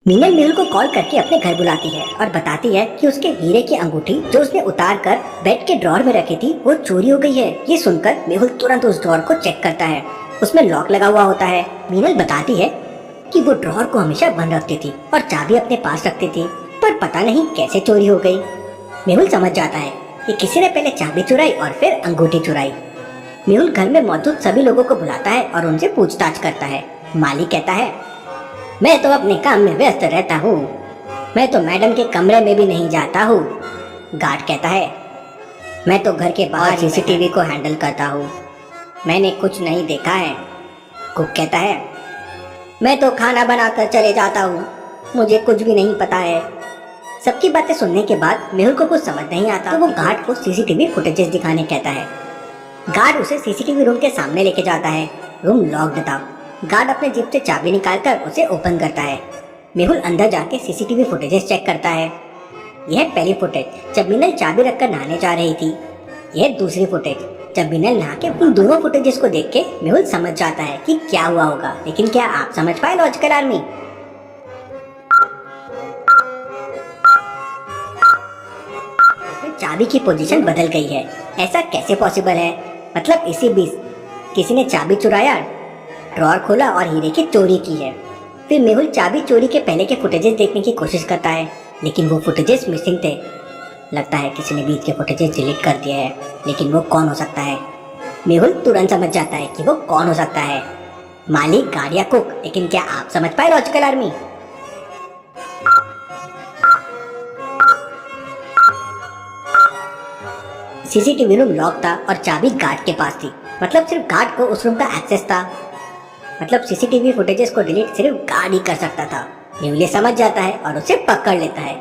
मीनल मेहुल को कॉल करके अपने घर बुलाती है और बताती है कि उसके हीरे की अंगूठी जो उसने उतार कर बेड के ड्रॉर में रखी थी वो चोरी हो गई है। ये सुनकर मेहुल तुरंत उस ड्रॉर को चेक करता है। उसमें लॉक लगा हुआ होता है। मीनल बताती है कि वो ड्रॉर को हमेशा बंद रखती थी और चाबी अपने पास रखती थी, पर पता नहीं कैसे चोरी हो गई। मेहुल समझ जाता है कि किसी ने पहले चाबी चुराई और फिर अंगूठी चुराई। मेहुल घर में मौजूद सभी लोगों को बुलाता है और उनसे पूछताछ करता है। माली कहता है, मैं तो अपने काम में व्यस्त रहता हूँ, मैं तो मैडम के कमरे में भी नहीं जाता हूँ। गार्ड कहता है, मैं तो घर के बाहर सीसीटीवी को हैंडल करता हूँ, मैंने कुछ नहीं देखा है। कुक कहता है, मैं तो खाना बनाकर चले जाता हूँ, मुझे कुछ भी नहीं पता है। सबकी बातें सुनने के बाद मेहुल को कुछ समझ नहीं आता तो वो गार्ड को सीसीटीवी फुटेजेस दिखाने कहता है। गार्ड उसे सीसीटीवी रूम के सामने लेके जाता है। रूम लॉक्ड था। गार्ड अपने जेब से चाबी निकालकर उसे ओपन करता है। मेहुल अंदर जाके सीसीटीवी फुटेजेस चेक करता है। यह पहली फुटेज जब मीनल चाबी रखकर नहाने जा रही थी। यह दूसरी फुटेज जब मीनल नहा के उन दोनों फुटेजेस को देख के मेहुल समझ जाता है कि क्या हुआ होगा। लेकिन क्या आप समझ पाए लॉजिकल आर्मी? चाबी की पोजीशन बदल गई है। ऐसा कैसे पॉसिबल है? मतलब इसी बीच किसी ने चाबी चुराया, ड्रॉर खोला और हीरे की चोरी की है। फिर मेहुल चाबी चोरी के पहले के फुटेजेस देखने की कोशिश करता है, लेकिन वो फुटेजेस मिसिंग थे। लगता है किसी ने बीच के फुटेजेस डिलीट कर दिए हैं, लेकिन वो कौन हो सकता है? मेहुल तुरंत समझ जाता है कि वो कौन हो सकता है, मालिक, गार्ड या कुक। लेकिन क्या आप समझ पाए logical army? CCTV room lock था और चाबी गार्ड के पास थी। मतलब सिर्फ गार्ड को उस रूम का एक्सेस था। मतलब सीसीटीवी फुटेजेस को डिलीट सिर्फ गार्ड ही कर सकता था। मेहुल समझ जाता है और उसे पकड़ लेता है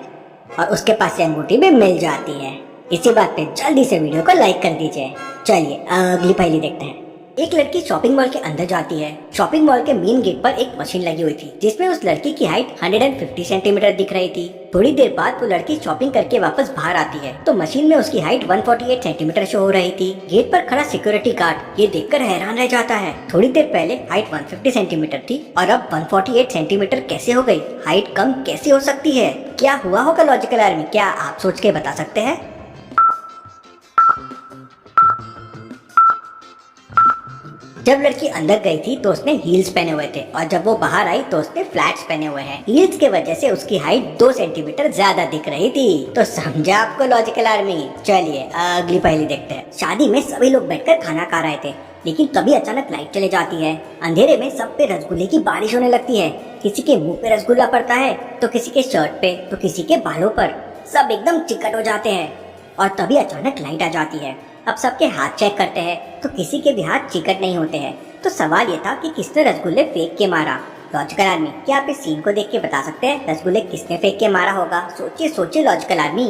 और उसके पास से अंगूठी भी मिल जाती है। इसी बात पे जल्दी से वीडियो को लाइक कर दीजिए। चलिए अगली पहेली देखते हैं। एक लड़की शॉपिंग मॉल के अंदर जाती है। शॉपिंग मॉल के मेन गेट पर एक मशीन लगी हुई थी जिसमें उस लड़की की हाइट 150 सेंटीमीटर दिख रही थी। थोड़ी देर बाद वो लड़की शॉपिंग करके वापस बाहर आती है तो मशीन में उसकी हाइट 148 सेंटीमीटर शो हो रही थी। गेट पर खड़ा सिक्योरिटी गार्ड ये देखकर हैरान रह जाता है। थोड़ी देर पहले हाइट 150 सेंटीमीटर थी और अब 148 सेंटीमीटर कैसे हो गई? हाइट कम कैसे हो सकती है? क्या हुआ होगा लॉजिकल आर्मी? क्या आप सोच के बता सकते हैं? जब लड़की अंदर गई थी तो उसने हील्स पहने हुए थे और जब वो बाहर आई तो उसने फ्लैट्स पहने हुए हैं। हील्स के वजह से उसकी हाइट 2 सेंटीमीटर ज्यादा दिख रही थी। तो समझा आपको लॉजिकल आर्मी? चलिए अगली पहेली देखते हैं। शादी में सभी लोग बैठकर खाना खा रहे थे, लेकिन तभी अचानक लाइट चले जाती है। अंधेरे में सब पे रसगुल्ले की बारिश होने लगती है। किसी के मुंह पे रसगुल्ला पड़ता है तो किसी के शर्ट पे तो किसी के बालों पर। सब एकदम चिकट हो जाते हैं और तभी अचानक लाइट आ जाती है। अब सबके हाथ चेक करते हैं तो किसी के भी हाथ चिकट नहीं होते हैं। तो सवाल ये था कि किसने रसगुल्ले फेंक के मारा? लॉजिकल आर्मी, क्या आप इस सीन को देख के बता सकते हैं रसगुल्ले किसने फेंक के मारा होगा? सोचिए सोचिए लॉजिकल आर्मी।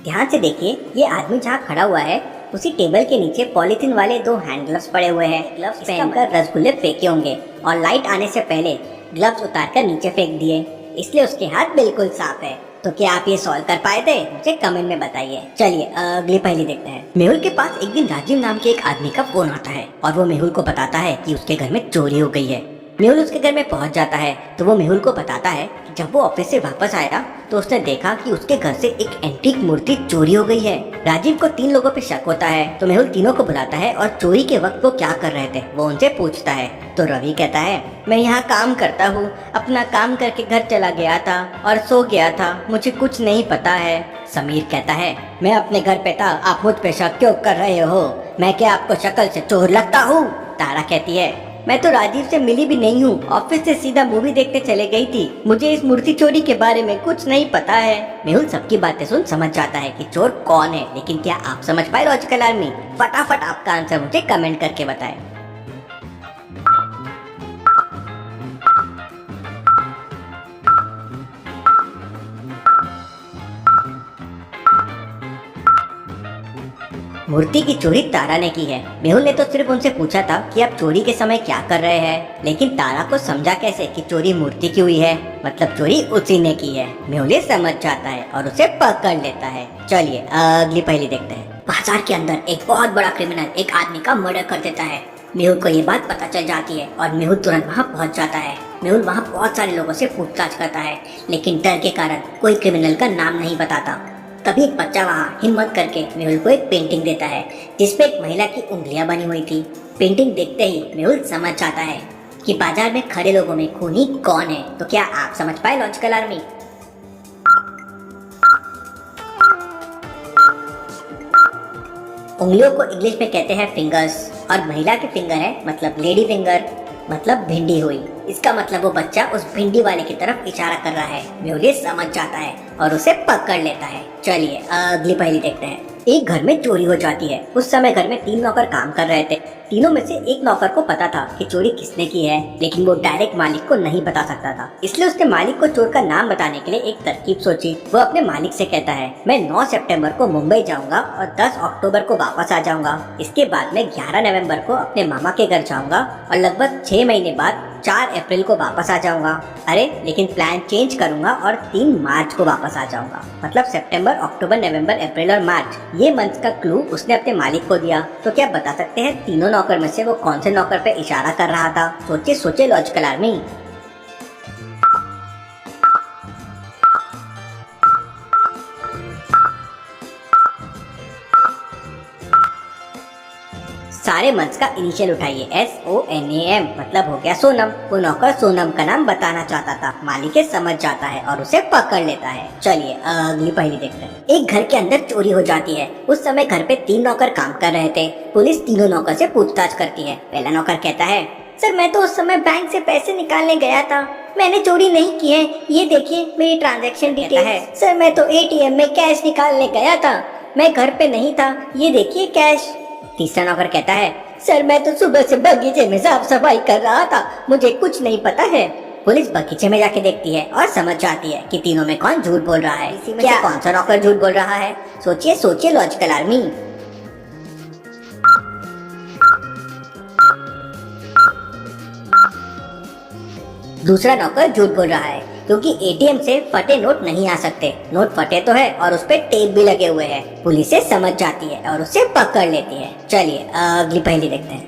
ध्यान से देखिए, ये आदमी जहाँ खड़ा हुआ है उसी टेबल के नीचे पॉलीथीन वाले 2 हैंड ग्लव्स पड़े हुए हैं। ग्लव्स पहनकर रसगुल्ले फेंके होंगे और लाइट आने से पहले ग्लव्स उतारकर नीचे फेंक दिए, इसलिए उसके हाथ बिल्कुल साफ है। तो क्या आप ये सॉल्व कर पाए थे? मुझे कमेंट में बताइए। चलिए अगली पहेली देखते हैं। मेहुल के पास एक दिन राजीव नाम के एक आदमी का फोन आता है और वो मेहुल को बताता है कि उसके घर में चोरी हो गई है। मेहुल उसके घर में पहुंच जाता है तो वो मेहुल को बताता है कि जब वो ऑफिस से वापस आया तो उसने देखा कि उसके घर से एक एंटीक मूर्ति चोरी हो गई है। राजीव को 3 लोगों पे शक होता है तो मेहुल तीनों को बुलाता है और चोरी के वक्त वो क्या कर रहे थे वो उनसे पूछता है। तो रवि कहता है, मैं यहाँ काम करता हूँ, अपना काम करके घर चला गया था और सो गया था, मुझे कुछ नहीं पता है। समीर कहता है, मैं अपने घर पे था, आप मुझ पे शक क्यों कर रहे हो? मैं क्या आपको शक्ल से चोर लगता हूँ? तारा कहती है, मैं तो राजीव से मिली भी नहीं हूँ, ऑफिस से सीधा मूवी देखने चले गई थी, मुझे इस मूर्ति चोरी के बारे में कुछ नहीं पता है। मेहुल सबकी बातें सुन समझ जाता है कि चोर कौन है। लेकिन क्या आप समझ पाए लॉजिकल आर्मी? फटाफट आपका आंसर मुझे कमेंट करके बताएं। मूर्ति की चोरी तारा ने की है। मेहुल ने तो सिर्फ उनसे पूछा था कि आप चोरी के समय क्या कर रहे हैं, लेकिन तारा को समझा कैसे कि चोरी मूर्ति की हुई है, मतलब चोरी उसी ने की है। मेहुल समझ जाता है और उसे पकड़ लेता है। चलिए अगली पहेली देखते हैं। बाजार के अंदर एक बहुत बड़ा क्रिमिनल एक आदमी का मर्डर कर देता है। मेहुल को ये बात पता चल जाती है और मेहुल तुरंत वहाँ पहुँच जाता है। मेहुल वहाँ बहुत सारे लोगों से पूछताछ करता है, लेकिन डर के कारण कोई क्रिमिनल का नाम नहीं बताता। तभी एक बच्चा वहाँ हिम्मत करके मेहुल को एक पेंटिंग देता है जिसपे एक महिला की उंगलियां बनी हुई थी। पेंटिंग देखते ही मेहुल समझ जाता है कि बाजार में खड़े लोगों में खूनी कौन है। तो क्या आप समझ पाए लॉजिकल आर्मी? उंगलियों को इंग्लिश में कहते हैं फिंगर्स, और महिला के फिंगर है मतलब लेडी फिंगर, मतलब भिंडी हुई। इसका मतलब वो बच्चा उस भिंडी वाले की तरफ इशारा कर रहा है। मेहुल ये समझ जाता है और उसे पकड़ लेता है। चलिए अगली पहेली देखते हैं। एक घर में चोरी हो जाती है। उस समय घर में 3 नौकर काम कर रहे थे। तीनों में से एक नौकर को पता था कि चोरी किसने की है, लेकिन वो डायरेक्ट मालिक को नहीं बता सकता था। इसलिए उसने मालिक को चोर का नाम बताने के लिए एक तरकीब सोची। वो अपने मालिक से कहता है, मैं 9 सितंबर को मुंबई जाऊंगा और 10 अक्टूबर को वापस आ जाऊंगा। इसके बाद मैं 11 नवंबर को अपने मामा के घर जाऊंगा और लगभग 6 महीने बाद 4 अप्रैल को वापस आ जाऊंगा। अरे लेकिन प्लान चेंज करूंगा और 3 मार्च को वापस आ जाऊंगा। मतलब सितंबर, अक्टूबर, नवंबर, अप्रैल और मार्च, ये मंथ का क्लू उसने अपने मालिक को दिया। तो क्या बता सकते हैं तीनों नौकर में से वो कौन से नौकर पे इशारा कर रहा था? सोचिए सोचिए लॉजिकल आर्मी। सारे मंथ्स का इनिशियल उठाइए, SONAM, मतलब हो गया सोनम। वो नौकर सोनम का नाम बताना चाहता था। मालिक ये समझ जाता है और उसे पकड़ लेता है। चलिए अगली पहेली देखते हैं। एक घर के अंदर चोरी हो जाती है। उस समय घर पे 3 नौकर काम कर रहे थे। पुलिस तीनों नौकर से पूछताछ करती है। पहला नौकर कहता है, सर मैं तो उस समय बैंक से पैसे निकालने गया था, मैंने चोरी नहीं की है, ये देखिए मेरी ट्रांजैक्शन डिटेल है। सर मैं तो ATM में कैश निकालने गया था, मैं घर पे नहीं था, ये देखिए कैश। तीसरा नौकर कहता है, सर मैं तो सुबह से बगीचे में साफ सफाई कर रहा था, मुझे कुछ नहीं पता है। पुलिस बगीचे में जाके देखती है और समझ जाती है कि तीनों में कौन झूठ बोल रहा है। इसी में क्या कौन सा नौकर झूठ बोल रहा है? सोचिए सोचिए लॉजिकल आर्मी। दूसरा नौकर झूठ बोल रहा है क्योंकि ATM से फटे नोट नहीं आ सकते। नोट फटे तो है और उस पे टेप भी लगे हुए हैं। पुलिस समझ जाती है और उसे पकड़ लेती है। चलिए अगली पहेली देखते हैं।